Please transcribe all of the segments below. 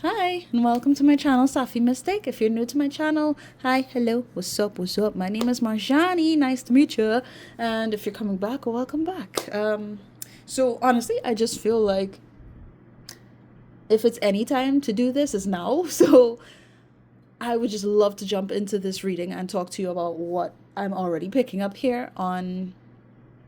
Hi, and welcome to my channel, Safi Mistake. If you're new to my channel, hi, hello, what's up, what's up? My name is Marjani, nice to meet you. And if you're coming back, welcome back. So honestly, I just feel like if it's any time to do this, is now. So I would just love to jump into this reading and talk to you about what I'm already picking up here on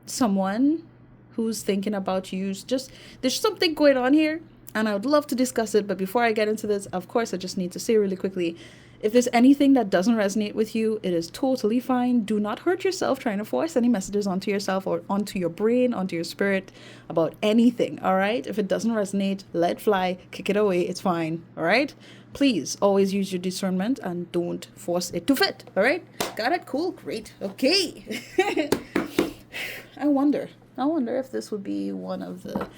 someone who's thinking about you. Just there's something going on here and I would love to discuss it. But before I get into this, of course, I just need to say really quickly, if there's anything that doesn't resonate with you, it is totally fine. Do not hurt yourself trying to force any messages onto yourself or onto your brain, onto your spirit about anything, all right? If it doesn't resonate, let it fly, kick it away, it's fine, all right? Please always use your discernment and don't force it to fit, all right? Got it? Cool, great, okay. I wonder if this would be one of the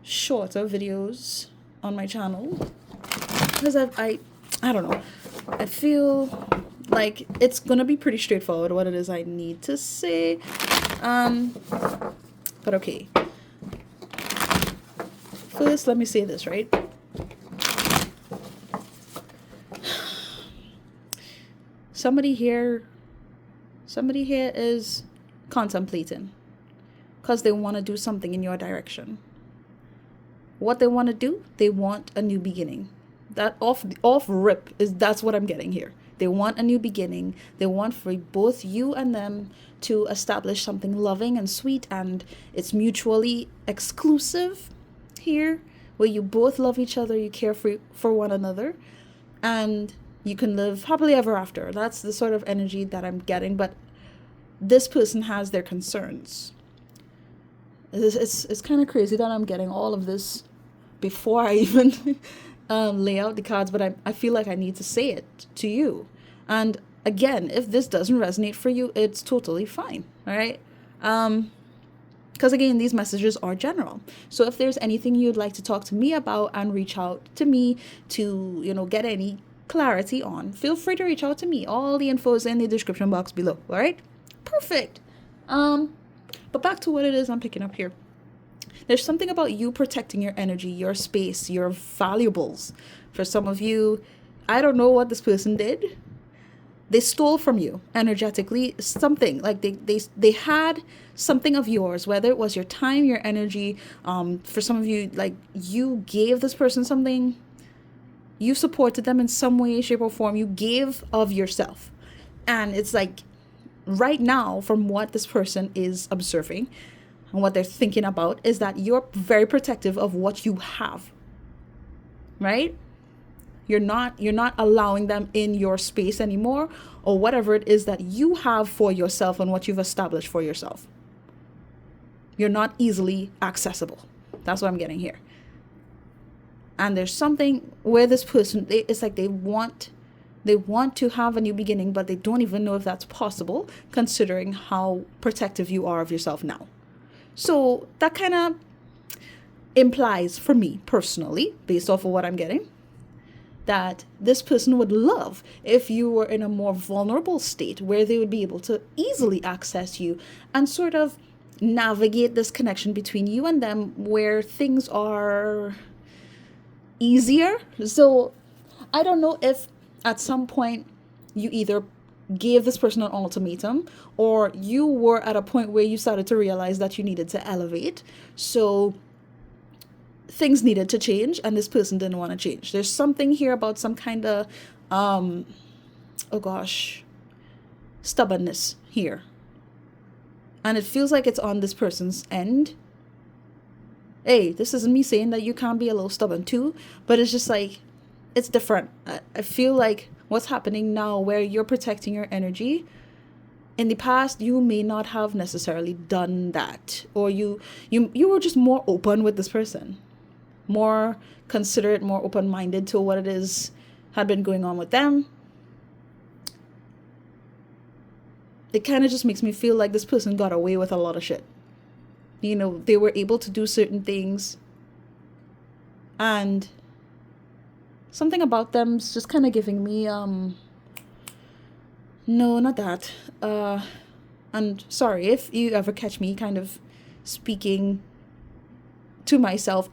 shorter videos on my channel, because I don't know, I feel like it's gonna be pretty straightforward what it is I need to say, but okay, first let me say this, right? Somebody here is contemplating because they want to do something in your direction. What they want to do, they want a new beginning. That off rip is that's what I'm getting here. They want a new beginning. They want for both you and them to establish something loving and sweet, and it's mutually exclusive here, where you both love each other, you care for one another, and you can live happily ever after. That's the sort of energy that I'm getting. But this person has their concerns. It's kind of crazy that I'm getting all of this before I even lay out the cards, but I feel like I need to say it to you. And again, if this doesn't resonate for you, it's totally fine, all right? Because again, these messages are general. So if there's anything you'd like to talk to me about and reach out to me to, get any clarity on, feel free to reach out to me. All the info is in the description box below, all right? Perfect. But back to what it is I'm picking up here. There's something about you protecting your energy, your space, your valuables. For some of you, I don't know what this person did. They stole from you energetically something. Like they had something of yours, whether it was your time, your energy. For some of you, like you gave this person something. You supported them in some way, shape, or form. You gave of yourself. And it's like right now, from what this person is observing and what they're thinking about, is that you're very protective of what you have, right? You're not allowing them in your space anymore, or whatever it is that you have for yourself and what you've established for yourself. You're not easily accessible. That's what I'm getting here. And there's something where this person, it's like they want to have a new beginning, but they don't even know if that's possible, considering how protective you are of yourself now. So that kind of implies for me personally, based off of what I'm getting, that this person would love if you were in a more vulnerable state where they would be able to easily access you and sort of navigate this connection between you and them where things are easier. So I don't know if at some point you either gave this person an ultimatum or you were at a point where you started to realize that you needed to elevate. So things needed to change and this person didn't want to change. There's something here about some kind of, stubbornness here. And it feels like it's on this person's end. Hey, this isn't me saying that you can't be a little stubborn too, but it's just like, it's different. I feel like what's happening now where you're protecting your energy, in the past you may not have necessarily done that, or you were just more open with this person, more considerate, more open-minded to what it is had been going on with them. It kind of just makes me feel like this person got away with a lot of shit. They were able to do certain things, and something about them's just kind of giving me, no, not that. And sorry if you ever catch me kind of speaking to myself.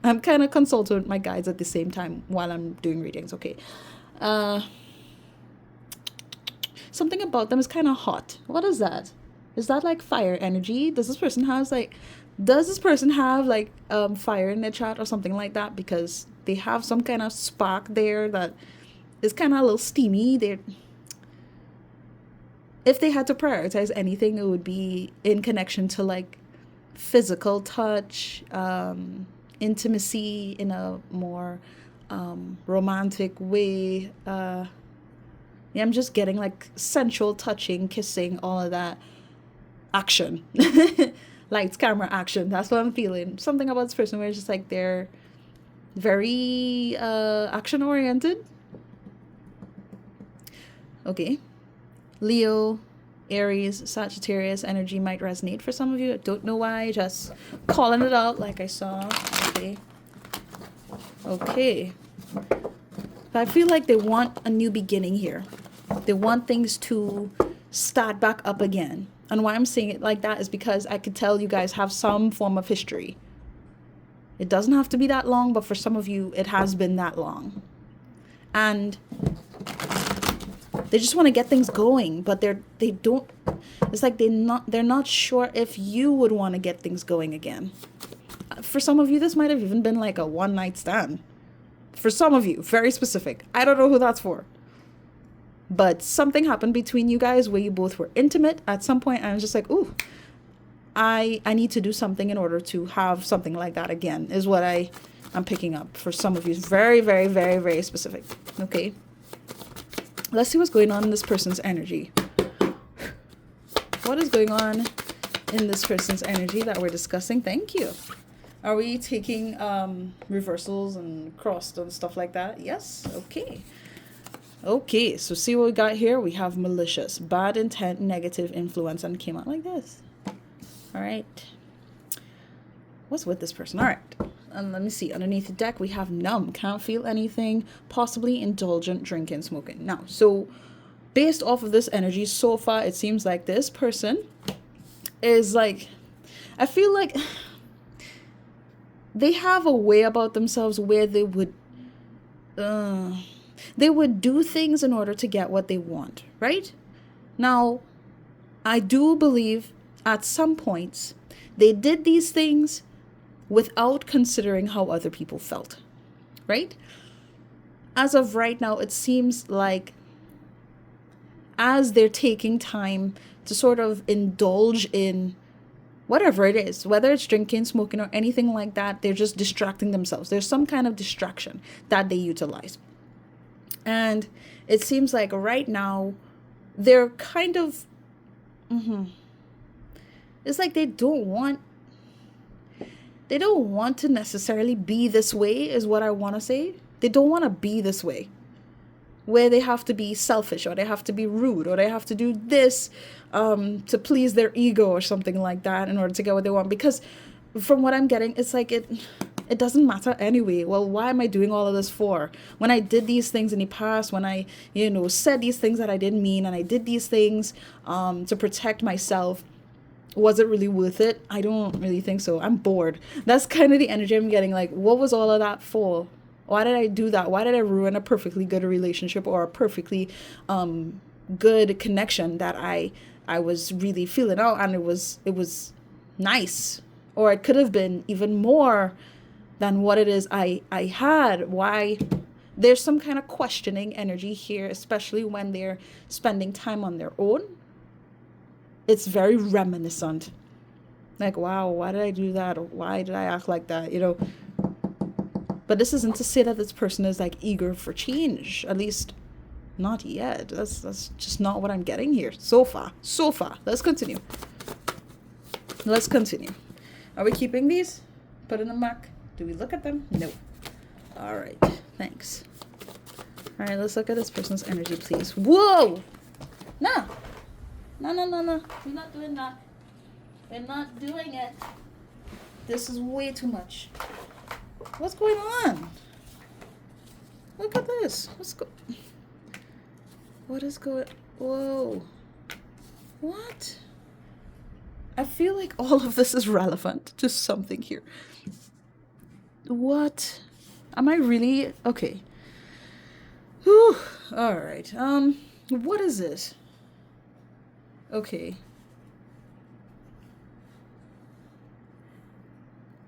I'm kind of consulting with my guides at the same time while I'm doing readings. Okay. Uh, Something about them is kind of hot. What is that? Is that like fire energy? Does this person have like fire in their chart or something like that? Because they have some kind of spark there that is kind of a little steamy. They're If they had to prioritize anything, it would be in connection to like physical touch, intimacy in a more romantic way. Yeah, I'm just getting like sensual touching, kissing, all of that action. Lights, camera, action. That's what I'm feeling. Something about this person where it's just like they're very action oriented. Okay. Leo, Aries, Sagittarius energy might resonate for some of you. I don't know why, just calling it out like I saw. Okay. Okay. But I feel like they want a new beginning here. They want things to start back up again. And why I'm saying it like that is because I could tell you guys have some form of history. It doesn't have to be that long, but for some of you, it has been that long. And they just want to get things going, but they don't. It's like they're not sure if you would want to get things going again. For some of you, this might have even been like a one night stand. For some of you, very specific. I don't know who that's for. But something happened between you guys where you both were intimate at some point, and I was just like, ooh, I need to do something in order to have something like that again, is what I'm picking up for some of you. Very, very, very, very specific. Okay. Let's see what's going on in this person's energy. What is going on in this person's energy that we're discussing? Thank you. Are we taking reversals and crossed and stuff like that? Yes. Okay. Okay. So see what we got here. We have malicious, bad intent, negative influence, and came out like this. All right. What's with this person? All right. And let me see. Underneath the deck, we have numb, can't feel anything, possibly indulgent, drinking, smoking. Now, so based off of this energy so far, it seems like this person is like, I feel like they have a way about themselves where they would do things in order to get what they want, right? Now, I do believe at some points they did these things without considering how other people felt, right? As of right now, it seems like as they're taking time to sort of indulge in whatever it is, whether it's drinking, smoking, or anything like that, they're just distracting themselves. There's some kind of distraction that they utilize. And it seems like right now, they're kind of, it's like they don't want to necessarily be this way, is what I want to say. They don't want to be this way, where they have to be selfish, or they have to be rude, or they have to do this to please their ego or something like that in order to get what they want. Because from what I'm getting, it's like it doesn't matter anyway. Well, why am I doing all of this for? When I did these things in the past, when I, said these things that I didn't mean, and I did these things to protect myself, was it really worth it? I don't really think so. I'm bored. That's kind of the energy I'm getting. Like, what was all of that for? Why did I do that? Why did I ruin a perfectly good relationship or a perfectly good connection that I was really feeling out, and it was nice, or it could have been even more than what it is I had. Why? There's some kind of questioning energy here, especially when they're spending time on their own. It's very reminiscent. Like, wow, why did I do that? Or why did I act like that? But this isn't to say that this person is like eager for change. At least not yet. That's just not what I'm getting here. So far. Let's continue. Are we keeping these? Put in the muck. Do we look at them? No. All right. Thanks. All right, let's look at this person's energy, please. Whoa! No. We're not doing that. We're not doing it. This is way too much. What's going on? Look at this. What is going... Whoa. What? I feel like all of this is relevant to something here. What? Am I really? Okay. Whew. All right. What is it? Okay.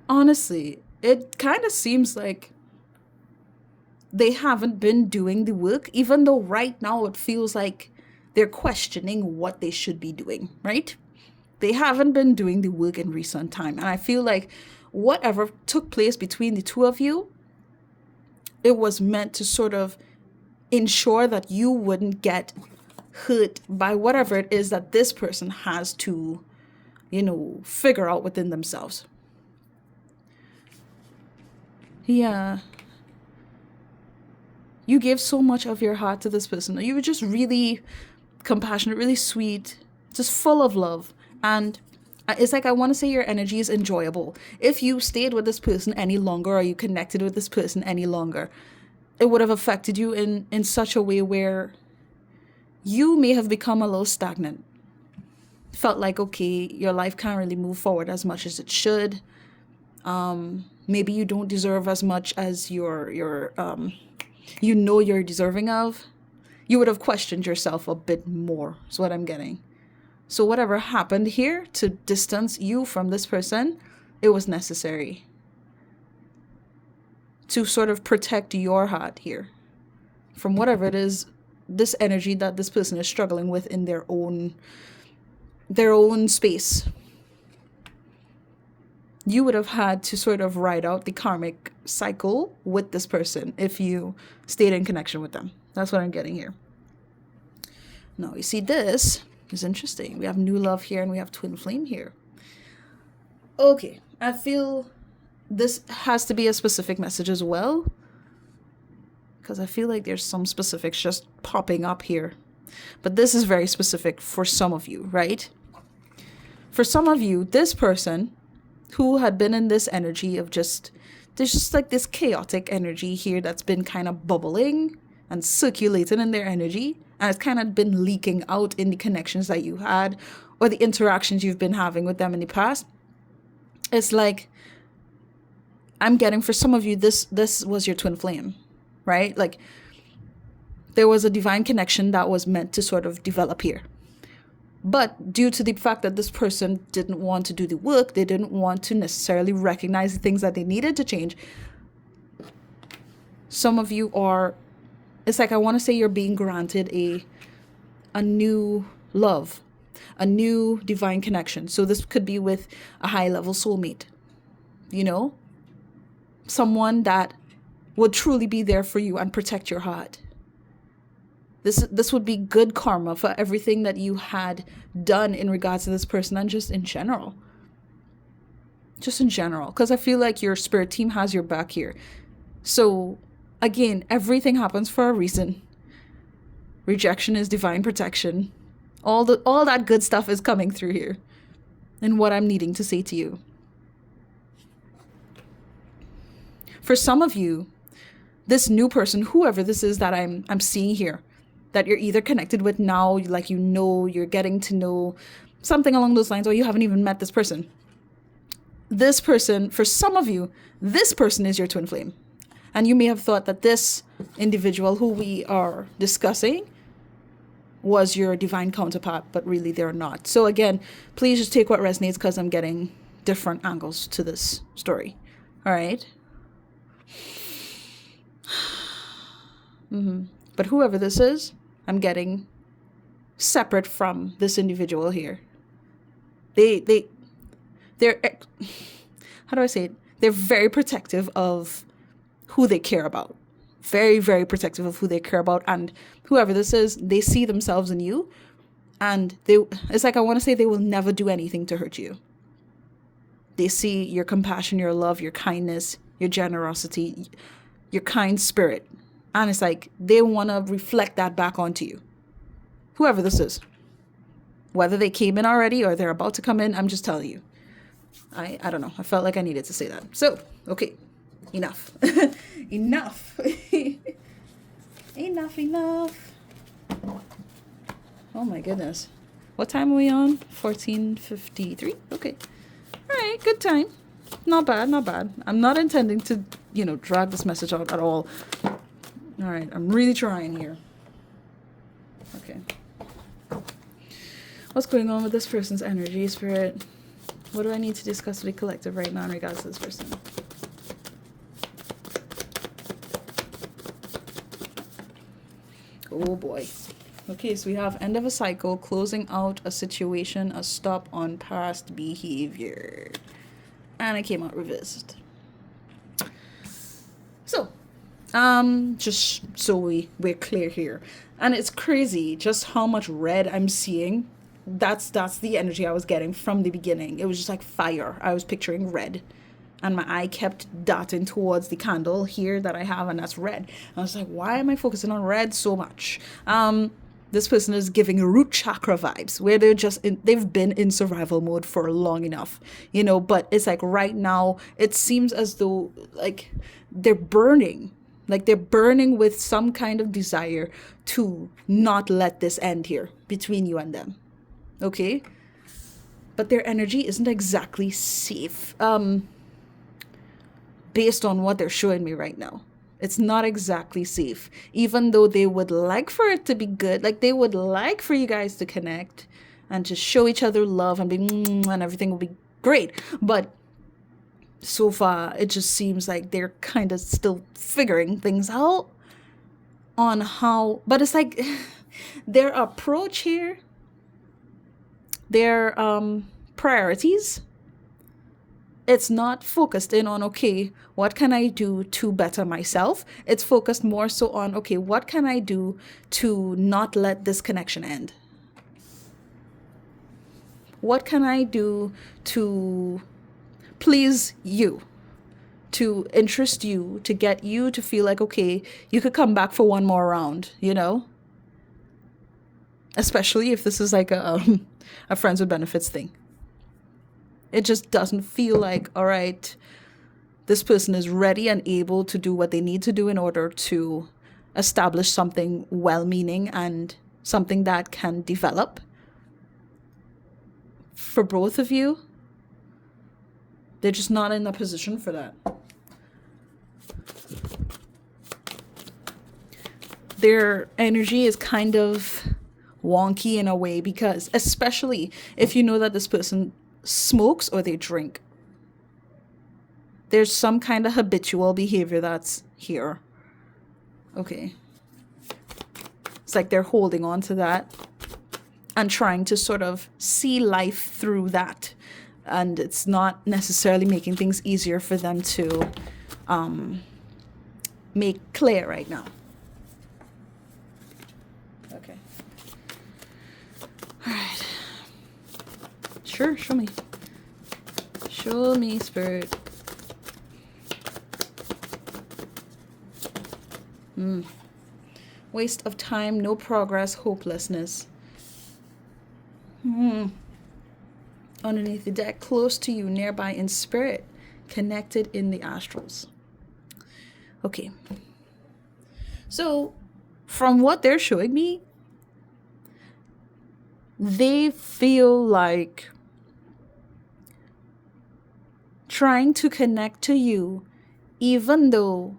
Honestly, it kind of seems like they haven't been doing the work, even though right now it feels like they're questioning what they should be doing, right? They haven't been doing the work in recent time. And I feel like whatever took place between the two of you, it was meant to sort of ensure that you wouldn't get hurt by whatever it is that this person has to, figure out within themselves. Yeah. You gave so much of your heart to this person. You were just really compassionate, really sweet, just full of love. And it's like I want to say your energy is enjoyable. If you stayed with this person any longer or you connected with this person any longer, it would have affected you in such a way where you may have become a little stagnant. Felt like, okay, your life can't really move forward as much as it should. Maybe you don't deserve as much as you're deserving of. You would have questioned yourself a bit more, is what I'm getting. So whatever happened here to distance you from this person, it was necessary to sort of protect your heart here from whatever it is, this energy that this person is struggling with in their own space. You would have had to sort of ride out the karmic cycle with this person if you stayed in connection with them. That's what I'm getting here. Now, you see, this is interesting. We have new love here and we have twin flame here. Okay, I feel this has to be a specific message as well, because I feel like there's some specifics just popping up here. But this is very specific for some of you, right? For some of you, this person who had been in this energy of there's just like this chaotic energy here that's been kind of bubbling and circulating in their energy, and it's kind of been leaking out in the connections that you had or the interactions you've been having with them in the past. It's like I'm getting, for some of you, this was your twin flame, right? Like there was a divine connection that was meant to sort of develop here. But due to the fact that this person didn't want to do the work, they didn't want to necessarily recognize the things that they needed to change. Some of you are, it's like I want to say you're being granted a new love, a new divine connection. So this could be with a high level soulmate, someone that would truly be there for you and protect your heart. This would be good karma for everything that you had done in regards to this person and just in general. Just in general. Because I feel like your spirit team has your back here. So, again, everything happens for a reason. Rejection is divine protection. All that good stuff is coming through here. And what I'm needing to say to you. For some of you, this new person, whoever this is that I'm seeing here, that you're either connected with now, like you're getting to know something along those lines, or you haven't even met this person. This person, for some of you, this person is your twin flame. And you may have thought that this individual who we are discussing was your divine counterpart, but really they're not. So again, please just take what resonates, because I'm getting different angles to this story. All right? But whoever this is, I'm getting separate from this individual here. They're how do I say it? They're very protective of who they care about. Very, very protective of who they care about. And whoever this is, they see themselves in you. And it's like I want to say they will never do anything to hurt you. They see your compassion, your love, your kindness, your generosity, your kind spirit. And it's like they want to reflect that back onto you. Whoever this is. Whether they came in already or they're about to come in, I'm just telling you. I don't know. I felt like I needed to say that. So, okay. Enough. Enough. Enough. Oh my goodness. What time are we on? 14:53. Okay. All right. Good time. Not bad, not bad. I'm not intending to, drag this message out at all. All right, I'm really trying here. Okay. What's going on with this person's energy, Spirit? What do I need to discuss with the collective right now in regards to this person? Oh boy. Okay, so we have end of a cycle, closing out a situation, a stop on past behavior. And it came out reversed. So, just so we're clear here. And it's crazy just how much red I'm seeing. That's the energy I was getting from the beginning. It was just like fire. I was picturing red. And my eye kept darting towards the candle here that I have, and that's red. I was like, why am I focusing on red so much? This person is giving root chakra vibes, where they've been in survival mode for long enough, but it's like right now, it seems as though like they're burning with some kind of desire to not let this end here between you and them. Okay? But their energy isn't exactly safe. Based on what they're showing me right now. It's not exactly safe. Even though they would like for it to be good, like they would like for you guys to connect and to show each other love and be and everything will be great. But so far, it just seems like they're kind of still figuring things out on how, but it's like their approach here, their priorities, it's not focused in on, okay, what can I do to better myself? It's focused more so on, okay, what can I do to not let this connection end? What can I do to please you, to interest you, to get you to feel like, okay, you could come back for one more round, Especially if this is like a friends with benefits thing. It just doesn't feel like, all right, this person is ready and able to do what they need to do in order to establish something well-meaning and something that can develop for both of you. They're just not in a position for that. Their energy is kind of wonky in a way, because especially if you know that this person smokes or they drink, there's some kind of habitual behavior that's here. Okay. It's like they're holding on to that and trying to sort of see life through that. And it's not necessarily making things easier for them to make clear right now. Okay. All right. Sure, show me. Show me, Spirit. Waste of time, no progress, hopelessness. Underneath the deck, close to you, nearby in spirit, connected in the astrals. Okay. So, from what they're showing me, they feel like trying to connect to you, even though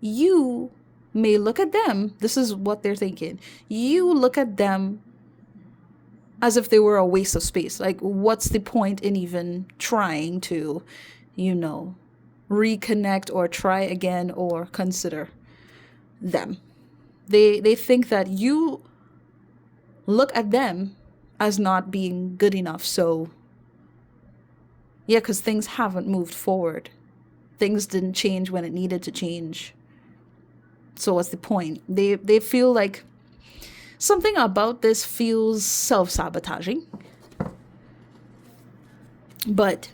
you may look at them, this is what they're thinking, you look at them as if they were a waste of space. Like, what's the point in even trying to, reconnect or try again or consider them? They think that you look at them as not being good enough. So, yeah, because things haven't moved forward. Things didn't change when it needed to change. So what's the point? They feel like something about this feels self-sabotaging. But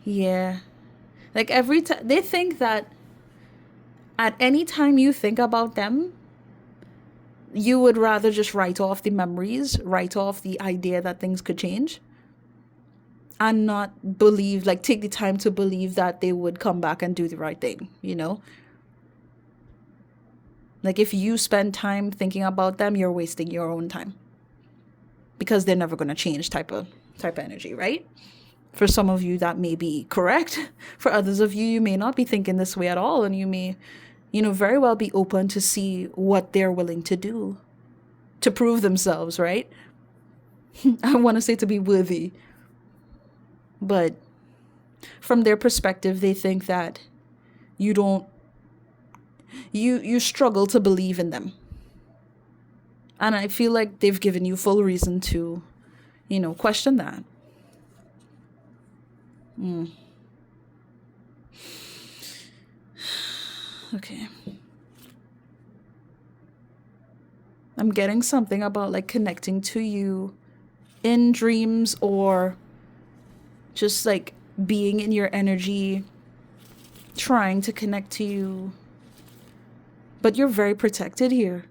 yeah. Like every time they think that at any time you think about them, you would rather just write off the memories, write off the idea that things could change, and not believe, like take the time to believe that they would come back and do the right thing, Like if you spend time thinking about them, you're wasting your own time. because they're never going to change type of energy, right? For some of you, that may be correct. For others of you, you may not be thinking this way at all, and you may, very well be open to see what they're willing to do to prove themselves, right? I want to say to be worthy, but from their perspective, they think that you don't, you struggle to believe in them. And I feel like they've given you full reason to, question that. Okay. I'm getting something about like connecting to you in dreams, or just like being in your energy, trying to connect to you. But you're very protected here.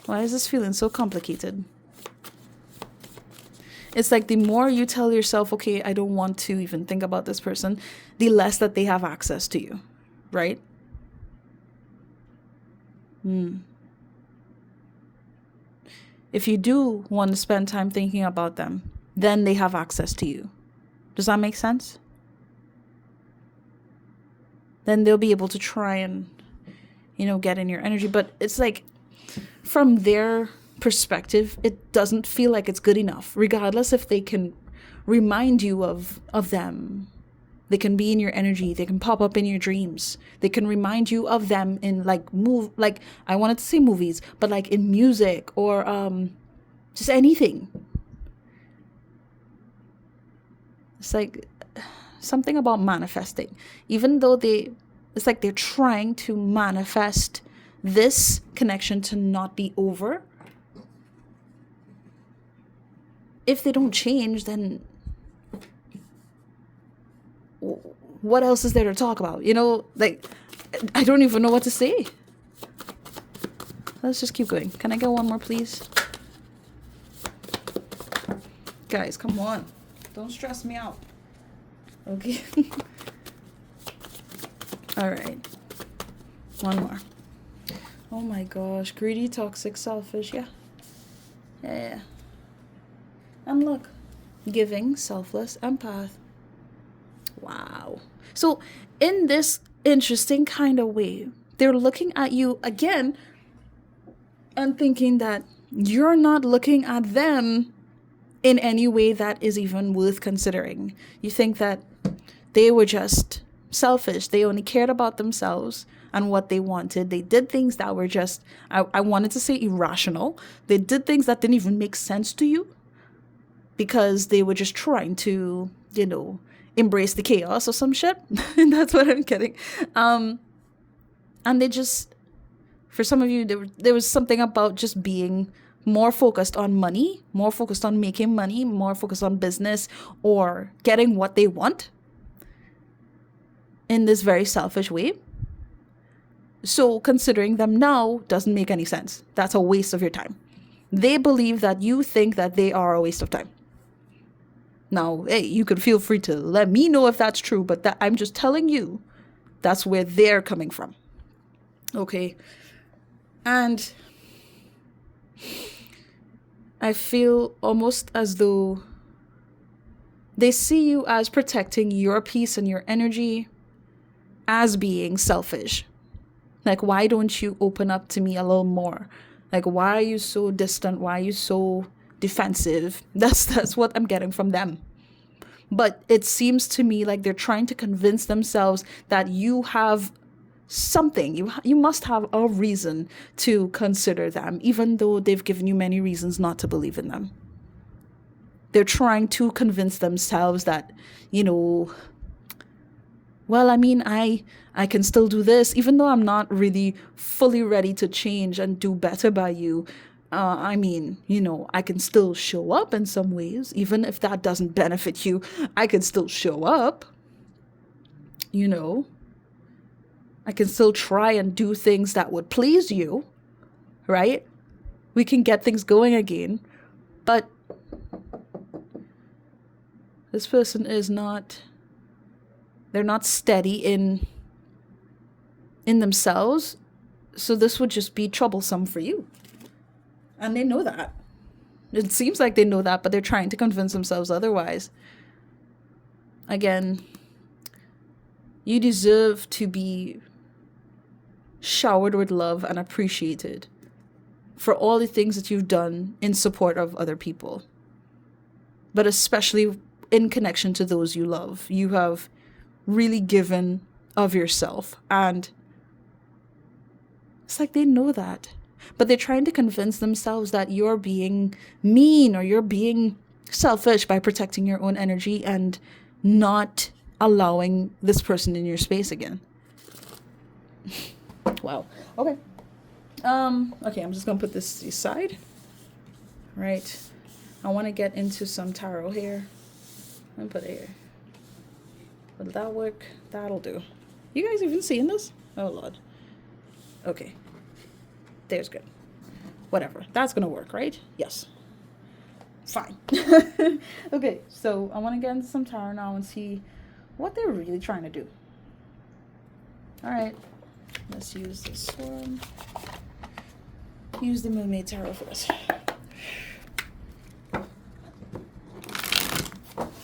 Why is this feeling so complicated? It's like the more you tell yourself, okay, I don't want to even think about this person, the less that they have access to you, right? If you do want to spend time thinking about them, then they have access to you. Does that make sense? Then they'll be able to try and, get in your energy. But it's like, from their perspective, it doesn't feel like it's good enough, regardless if they can remind you of them. They can be in your energy. They can pop up in your dreams. They can remind you of them in like I wanted to say movies, but like in music or just anything. It's like something about manifesting. Even though it's like they're trying to manifest this connection to not be over. If they don't change, then what else is there to talk about? Like, I don't even know what to say. Let's just keep going. Can I get one more, please? Guys, come on. Don't stress me out. Okay. All right. One more. Oh my gosh. Greedy, toxic, selfish. Yeah. And look. Giving, selfless, empath. Wow. So in this interesting kind of way, they're looking at you again and thinking that you're not looking at them in any way that is even worth considering. You think that they were just selfish. They only cared about themselves and what they wanted. They did things that were just, I wanted to say irrational. They did things that didn't even make sense to you because they were just trying to, embrace the chaos or some shit. And that's what I'm getting. And they just, for some of you, there was something about just being more focused on money, more focused on making money, more focused on business or getting what they want in this very selfish way. So considering them now doesn't make any sense. That's a waste of your time. They believe that you think that they are a waste of time. Now, hey, you could feel free to let me know if that's true, but I'm just telling you that's where they're coming from. Okay. And I feel almost as though they see you as protecting your peace and your energy as being selfish. Like, why don't you open up to me a little more? Like, why are you so distant? Why are you so defensive? That's what I'm getting from them. But it seems to me like they're trying to convince themselves that you have something. You must have a reason to consider them, even though they've given you many reasons not to believe in them. They're trying to convince themselves that, well, I mean, I can still do this, even though I'm not really fully ready to change and do better by you. I can still show up in some ways, even if that doesn't benefit you. I can still show up, I can still try and do things that would please you, right? We can get things going again. But this person they're not steady in themselves. So this would just be troublesome for you. And they know that. It seems like they know that, but they're trying to convince themselves otherwise. Again, you deserve to be showered with love and appreciated for all the things that you've done in support of other people, but especially in connection to those you love. You have really given of yourself, and it's like they know that, but they're trying to convince themselves that you're being mean or you're being selfish by protecting your own energy and not allowing this person in your space again. Wow. Okay. Okay, I'm just gonna put this aside. Right. I want to get into some tarot here. Let me put it here. Will that work? That'll do. You guys even seeing this? Oh Lord. Okay. There's good. Whatever. That's gonna work, right? Yes. Fine. Okay, so I want to get into some tarot now and see what they're really trying to do. Alright. Let's use this one. Use the Mermaid Tarot first.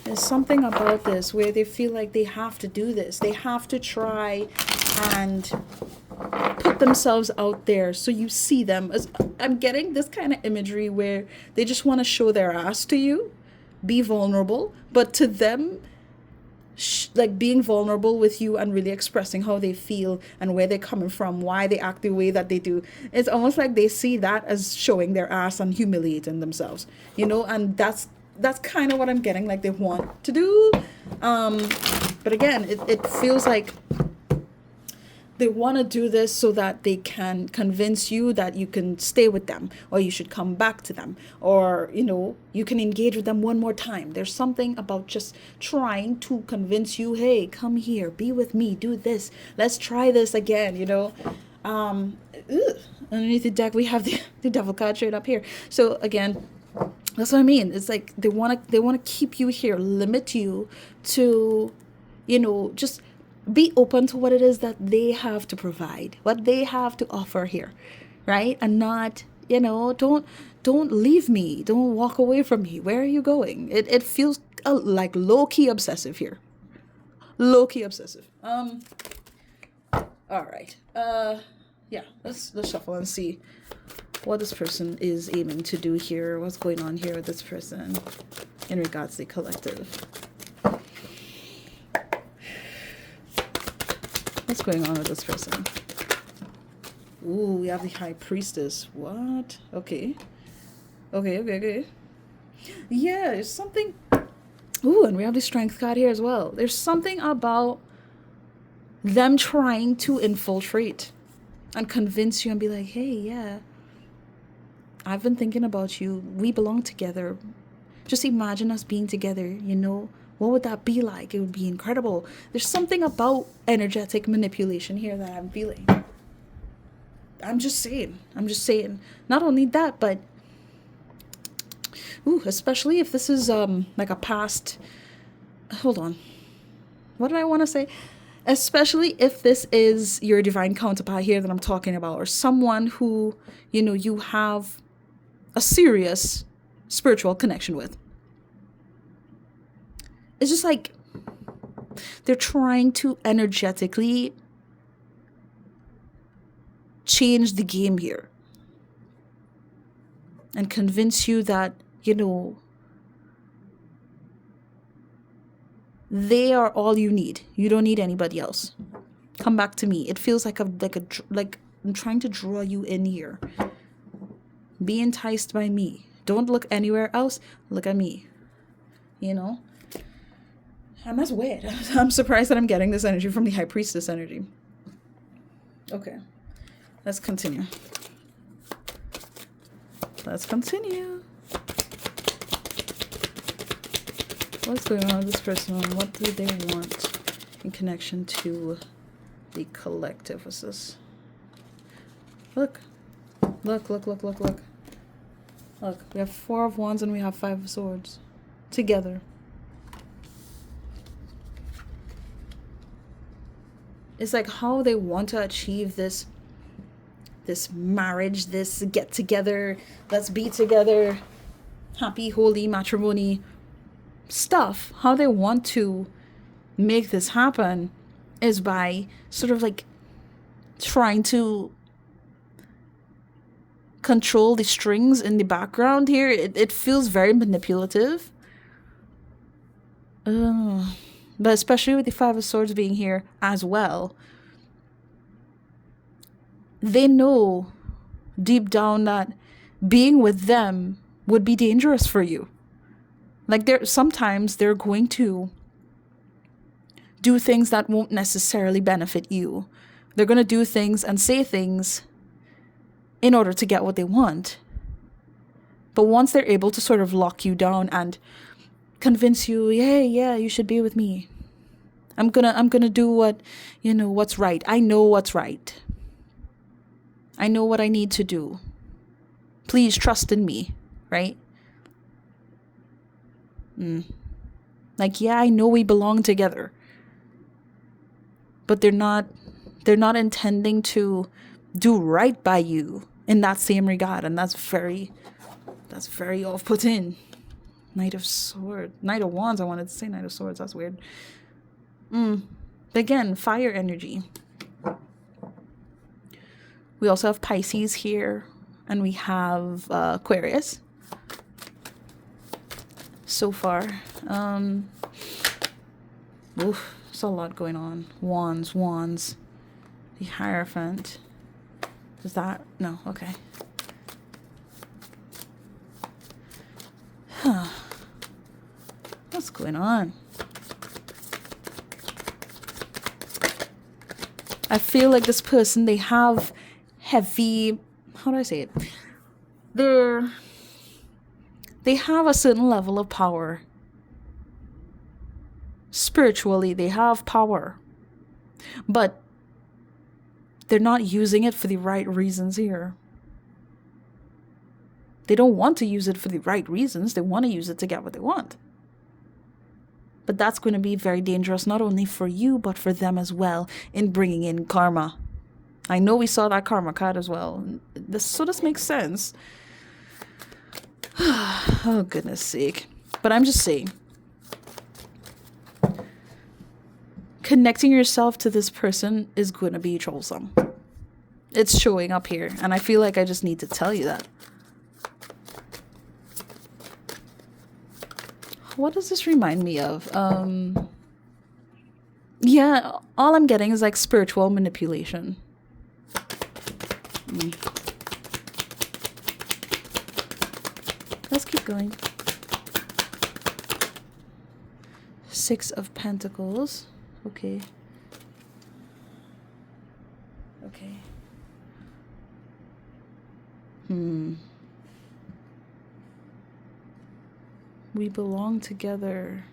There's something about this where they feel like they have to do this. They have to try and put themselves out there so you see them. I'm getting this kind of imagery where they just want to show their ass to you, be vulnerable, but to them, like being vulnerable with you and really expressing how they feel and where they're coming from, why they act the way that they do. It's almost like they see that as showing their ass and humiliating themselves, you know, and that's kind of what I'm getting like they want to do. But again, it feels like they want to do this so that they can convince you that you can stay with them, or you should come back to them, or, you know, you can engage with them one more time. There's something about just trying to convince you, hey, come here, be with me, do this, let's try this again, you know. Underneath the deck we have the devil card straight up here. So again, that's what I mean. It's like they want to keep you here, limit you to, you know, just be open to what it is that they have to provide, what they have to offer here, right? And not, you know, don't leave me, don't walk away from me. Where are you going? It feels like low-key obsessive here. Low-key obsessive. All right. Yeah, let's shuffle and see what this person is aiming to do here. What's going on here with this person in regards to the collective? What's going on with this person? Ooh, we have the High Priestess. What? Okay. Okay. Yeah, there's something. Ooh, and we have the Strength card here as well. There's something about them trying to infiltrate and convince you and be like, hey, yeah, I've been thinking about you. We belong together. Just imagine us being together, you know? What would that be like? It would be incredible. There's something about energetic manipulation here that I'm feeling. I'm just saying. Not only that, but especially if this is like a past. Hold on. What did I want to say? Especially if this is your divine counterpart here that I'm talking about, or someone who, you know, you have a serious spiritual connection with. It's just like they're trying to energetically change the game here and convince you that, you know, they are all you need. You don't need anybody else. Come back to me. It feels like like I'm trying to draw you in here. Be enticed by me. Don't look anywhere else. Look at me. You know? And that's weird. I'm surprised that I'm getting this energy from the High Priestess energy. Okay. Let's continue. What's going on with this person? What do they want in connection to the collective? What's this? Look. Look. We have 4 of Wands and we have 5 of Swords. Together. It's like how they want to achieve this this marriage, this get together, let's be together, happy, holy matrimony stuff. How they want to make this happen is by sort of like trying to control the strings in the background here. It feels very manipulative. But especially with the Five of Swords being here as well, they know deep down that being with them would be dangerous for you. Like sometimes they're going to do things that won't necessarily benefit you. They're going to do things and say things in order to get what they want. But once they're able to sort of lock you down and convince you, yeah, you should be with me. I'm gonna do what's right. I know what's right. I know what I need to do. Please trust in me, right? Like, yeah, I know we belong together. But they're not intending to do right by you in that same regard, and that's very off-putting. Knight of Wands. I wanted to say Knight of Swords. That's weird. Again, fire energy. We also have Pisces here, and we have Aquarius. So far, there's a lot going on. Wands. The Hierophant. Is that no? Okay. Huh. What's going on? I feel like this person, they have heavy, how do I say it? They have a certain level of power. Spiritually, they have power. But they're not using it for the right reasons here. They don't want to use it for the right reasons. They want to use it to get what they want. But that's going to be very dangerous, not only for you, but for them as well, in bringing in karma. I know we saw that karma card as well. This makes sense. Oh, goodness sake. But I'm just saying, connecting yourself to this person is going to be troublesome. It's showing up here, and I feel like I just need to tell you that. What does this remind me of? Yeah, all I'm getting is like spiritual manipulation. Let's keep going. Six of Pentacles. Okay. We belong together.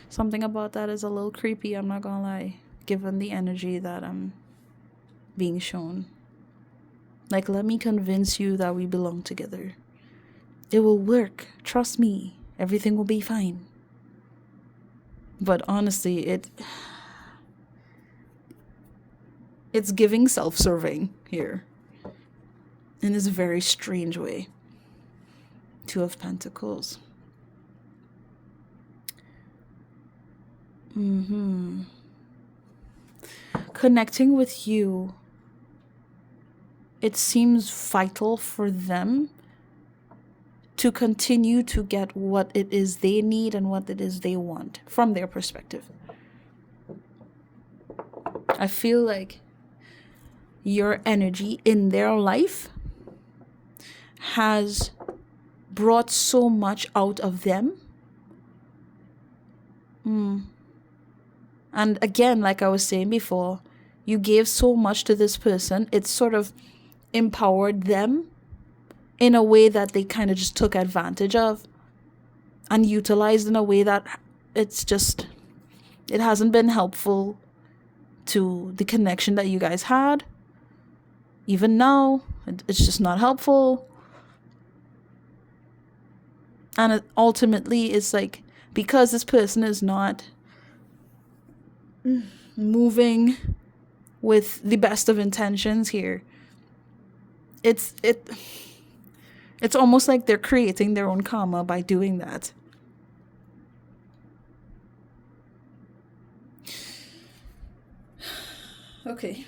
Something about that is a little creepy, I'm not gonna lie, given the energy that I'm being shown. Like, let me convince you that we belong together. It will work. Trust me. Everything will be fine. But honestly, it's giving self-serving here. In this very strange way. Two of Pentacles. Connecting with you, it seems vital for them to continue to get what it is they need and what it is they want from their perspective. I feel like your energy in their life has brought so much out of them. And again, like I was saying before, you gave so much to this person. It sort of empowered them in a way that they kind of just took advantage of and utilized in a way that it hasn't been helpful to the connection that you guys had. Even now, it's just not helpful. And it ultimately is like, because this person is not moving with the best of intentions here, it's it it's almost like they're creating their own karma by doing that. Okay.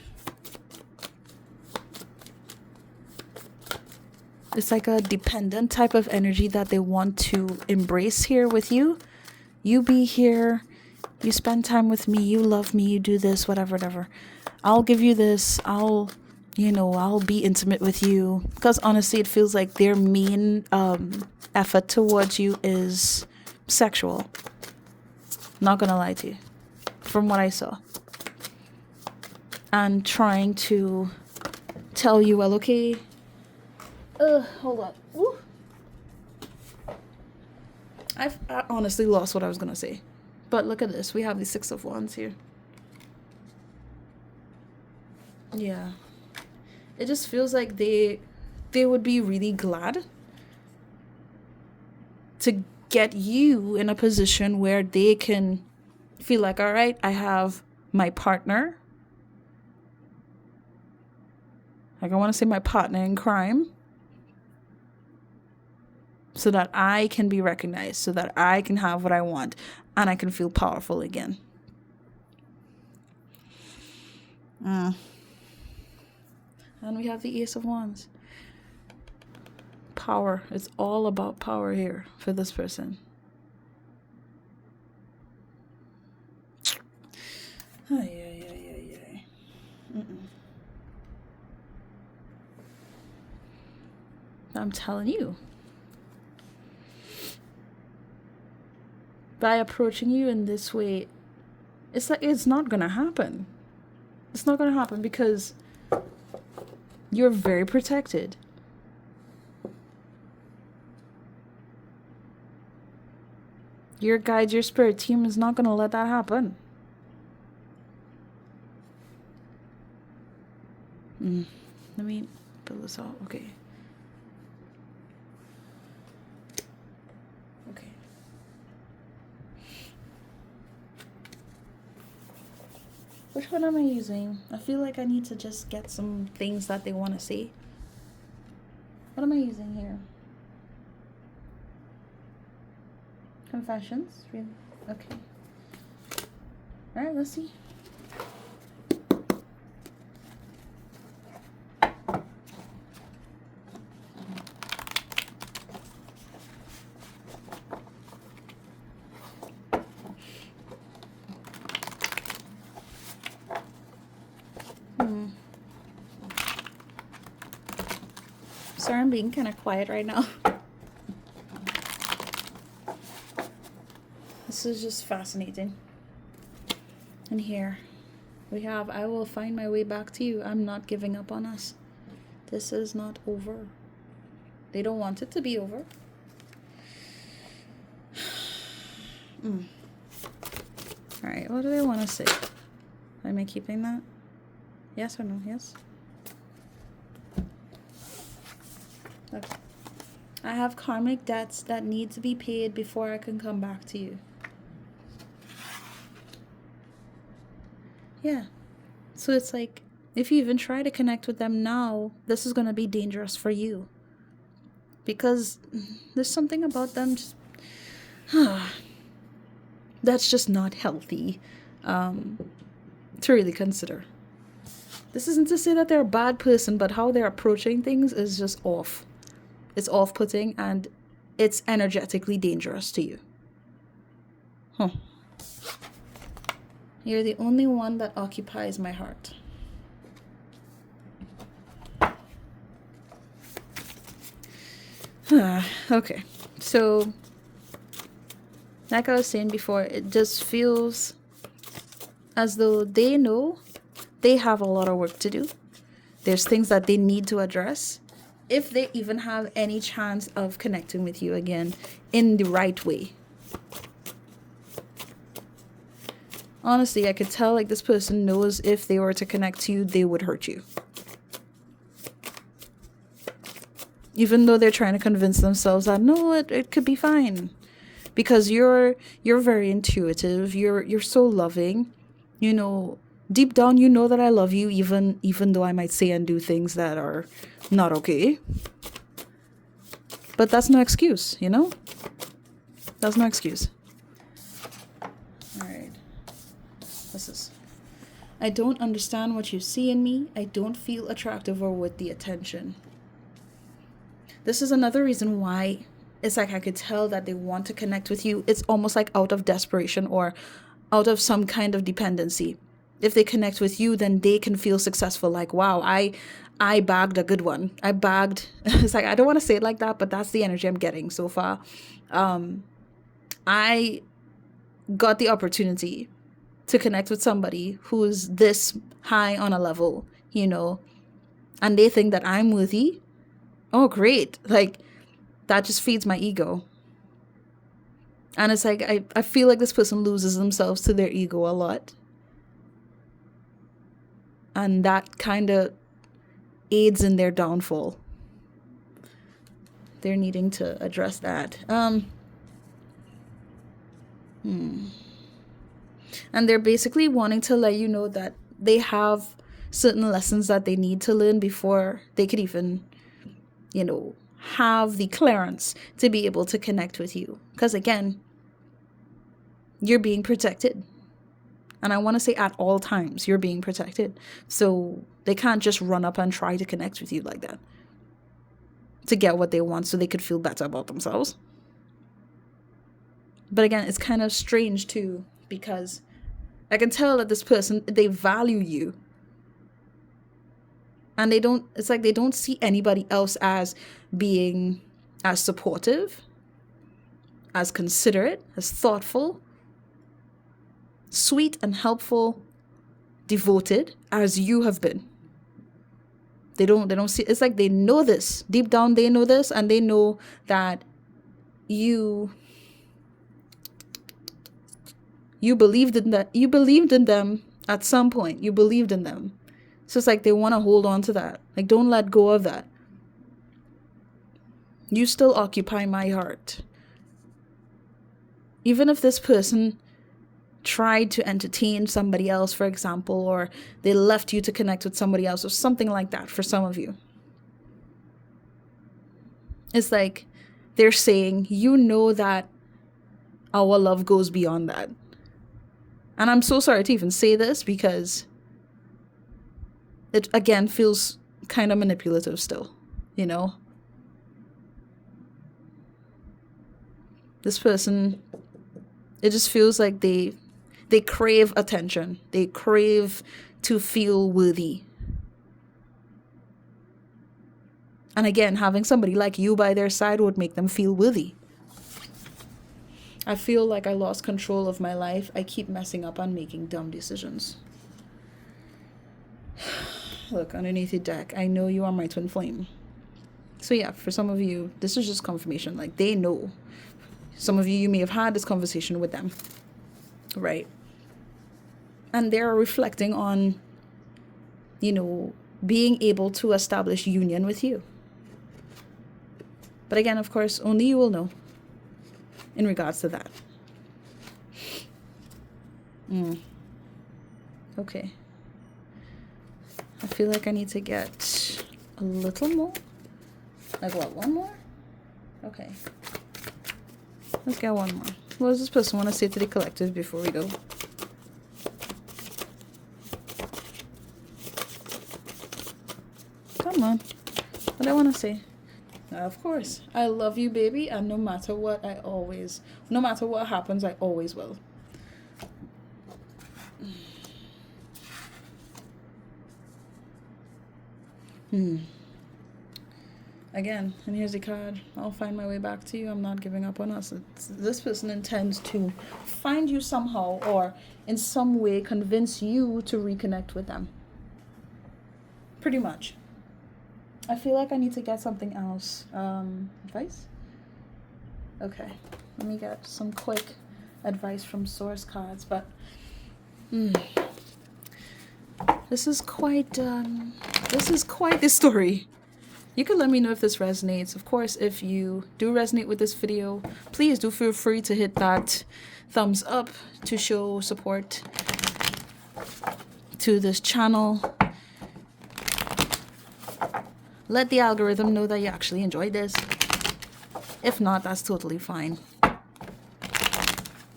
It's like a dependent type of energy that they want to embrace here with you. You be here, you spend time with me, you love me, you do this, whatever, whatever. I'll give you this, I'll be intimate with you. Because honestly, it feels like their main effort towards you is sexual. Not gonna lie to you. From what I saw. And trying to tell you, well, okay. Hold on. Woo. I honestly lost what I was gonna say. But look at this. We have the Six of Wands here. Yeah. It just feels like they would be really glad to get you in a position where they can feel like, all right, I have my partner. Like, I want to say my partner in crime. So that I can be recognized. So that I can have what I want. And I can feel powerful again. And we have the Ace of Wands. Power. It's all about power here for this person. I'm telling you. By approaching you in this way, it's like it's not gonna happen. It's not gonna happen because you're very protected. Your guide, your spirit team is not gonna let that happen. Let me fill this out. Okay. Which one am I using? I feel like I need to just get some things that they want to say. What am I using here? Confessions? Really? Okay. Alright, let's see. Sorry, I'm being kind of quiet right now. This is just fascinating. And here we have, I will find my way back to you. I'm not giving up on us. This is not over. They don't want it to be over. Alright, what do they want to say? Am I keeping that? Yes or no? Yes? Okay. I have karmic debts that need to be paid before I can come back to you. Yeah. So it's like, if you even try to connect with them now, this is going to be dangerous for you. Because there's something about them just, that's just not healthy to really consider. This isn't to say that they're a bad person, but how they're approaching things is just off. It's off-putting and it's energetically dangerous to you. You're the only one that occupies my heart. Okay, so like I was saying before, it just feels as though they know they have a lot of work to do. There's things that they need to address if they even have any chance of connecting with you again in the right way. Honestly, I could tell like this person knows if they were to connect to you, they would hurt you. Even though they're trying to convince themselves that no, it could be fine. Because you're very intuitive, you're so loving. You know, deep down you know that I love you, even though I might say and do things that are not okay. But that's no excuse, you know? That's no excuse. All right. This is... I don't understand what you see in me. I don't feel attractive or worth the attention. This is another reason why it's like I could tell that they want to connect with you. It's almost like out of desperation or out of some kind of dependency. If they connect with you, then they can feel successful. Like, wow, I bagged a good one. I bagged. It's like, I don't want to say it like that, but that's the energy I'm getting so far. I got the opportunity to connect with somebody who's this high on a level, you know, and they think that I'm worthy. Oh, great. Like, that just feeds my ego. And it's like, I feel like this person loses themselves to their ego a lot. And that kind of aids in their downfall. They're needing to address that. And they're basically wanting to let you know that they have certain lessons that they need to learn before they could even, you know, have the clearance to be able to connect with you. Because again, you're being protected. And I want to say at all times, you're being protected. So they can't just run up and try to connect with you like that to get what they want so they could feel better about themselves. But again, it's kind of strange too, because I can tell that this person, they value you. And it's like they don't see anybody else as being as supportive, as considerate, as thoughtful, sweet and helpful, devoted as you have been. They don't see, it's like they know this. Deep down they know this, and they know that you believed in that. You believed in them at some point. You believed in them. So it's like they want to hold on to that. Like, don't let go of that. You still occupy my heart. Even if this person tried to entertain somebody else, for example, or they left you to connect with somebody else, or something like that for some of you. It's like they're saying, you know that our love goes beyond that. And I'm so sorry to even say this, because it again feels kind of manipulative still, you know? This person, it just feels like they crave attention. They crave to feel worthy. And again, having somebody like you by their side would make them feel worthy. I feel like I lost control of my life. I keep messing up and making dumb decisions. Look, underneath the deck, I know you are my twin flame. So yeah, for some of you, this is just confirmation. Like, they know. Some of you, you may have had this conversation with them. Right? And they're reflecting on, you know, being able to establish union with you. But again, of course, only you will know in regards to that. Okay. I feel like I need to get a little more. Like what, one more? Okay. Let's get one more. What does this person want to say to the collective before we go? Come on. What do I want to say? Of course. I love you, baby, and no matter what, no matter what happens, I always will. Again, and here's the card. I'll find my way back to you. I'm not giving up on us. This person intends to find you somehow, or in some way convince you to reconnect with them. Pretty much. I feel like I need to get something else. Advice? Okay. Let me get some quick advice from source cards. But this is quite the story. You can let me know if this resonates. Of course, if you do resonate with this video, please do feel free to hit that thumbs up to show support to this channel. Let the algorithm know that you actually enjoyed this. If not, that's totally fine.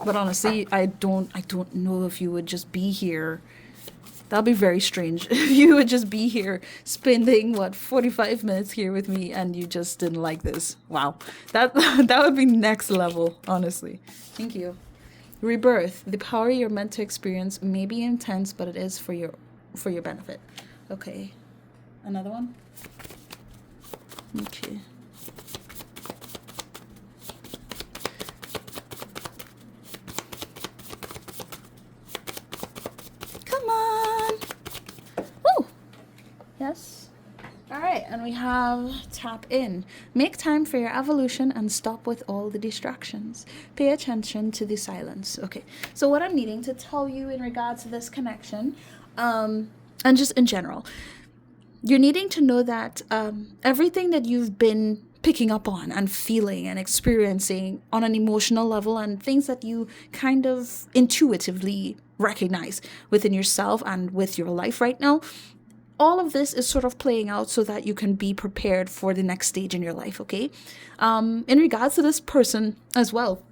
But honestly, I don't know if you would just be here. That'd be very strange if you would just be here spending 45 minutes here with me and you just didn't like this. Wow. That that would be next level, honestly. Thank you. Rebirth. The power you're meant to experience may be intense, but it is for your benefit. Okay. Another one? Okay. Come on. Woo. Yes. All right, and we have tap in. Make time for your evolution and stop with all the distractions. Pay attention to the silence. Okay, so what I'm needing to tell you in regards to this connection, and just in general, you're needing to know that everything that you've been picking up on and feeling and experiencing on an emotional level and things that you kind of intuitively recognize within yourself and with your life right now, all of this is sort of playing out so that you can be prepared for the next stage in your life, okay? In regards to this person as well,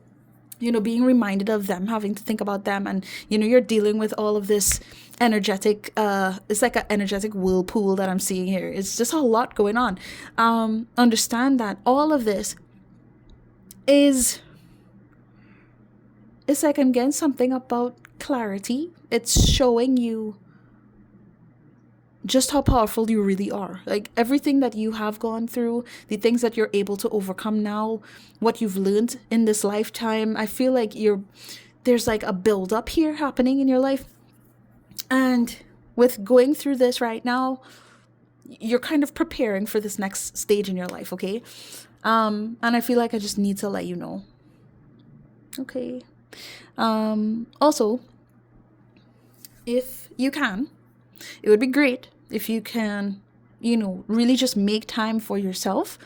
being reminded of them, having to think about them, and you're dealing with all of this energetic it's like an energetic whirlpool that I'm seeing here. It's just a lot going on. Understand that all of this is, it's like I'm getting something about clarity. It's showing you just how powerful you really are. Like everything that you have gone through, the things that you're able to overcome now, what you've learned in this lifetime, I feel like there's like a build up here happening in your life. And with going through this right now, you're kind of preparing for this next stage in your life, okay? And I feel like I just need to let you know. Okay. Also, if you can, it would be great if you can, really just make time for yourself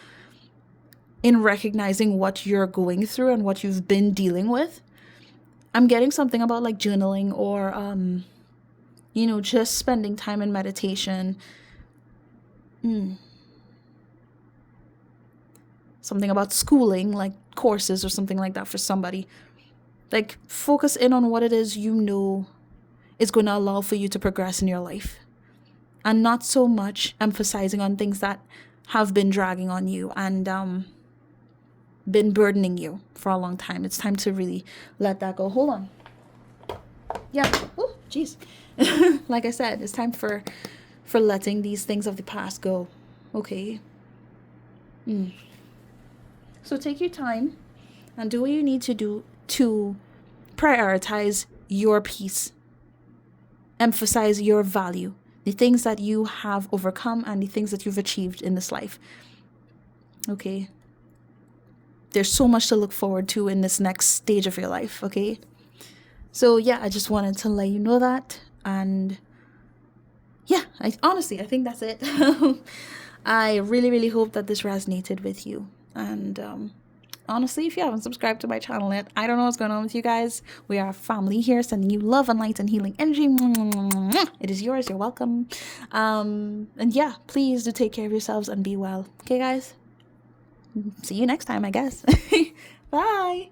in recognizing what you're going through and what you've been dealing with. I'm getting something about like journaling or, just spending time in meditation. Something about schooling, like courses or something like that for somebody. Like focus in on what it is is going to allow for you to progress in your life. And not so much emphasizing on things that have been dragging on you and been burdening you for a long time. It's time to really let that go. Hold on. Yeah. Oh, jeez. Like I said, it's time for letting these things of the past go. Okay. So take your time and do what you need to do to prioritize your peace. Emphasize your value, the things that you have overcome and the things that you've achieved in this life. Okay. There's so much to look forward to in this next stage of your life. Okay. So yeah, I just wanted to let you know that. And yeah, I think that's it. I really, really hope that this resonated with you. And honestly, if you haven't subscribed to my channel yet, I don't know what's going on with you guys. We are a family here, sending you love and light and healing energy. It is yours. You're welcome. And yeah, please do take care of yourselves and be well. Okay, guys? See you next time, I guess. Bye.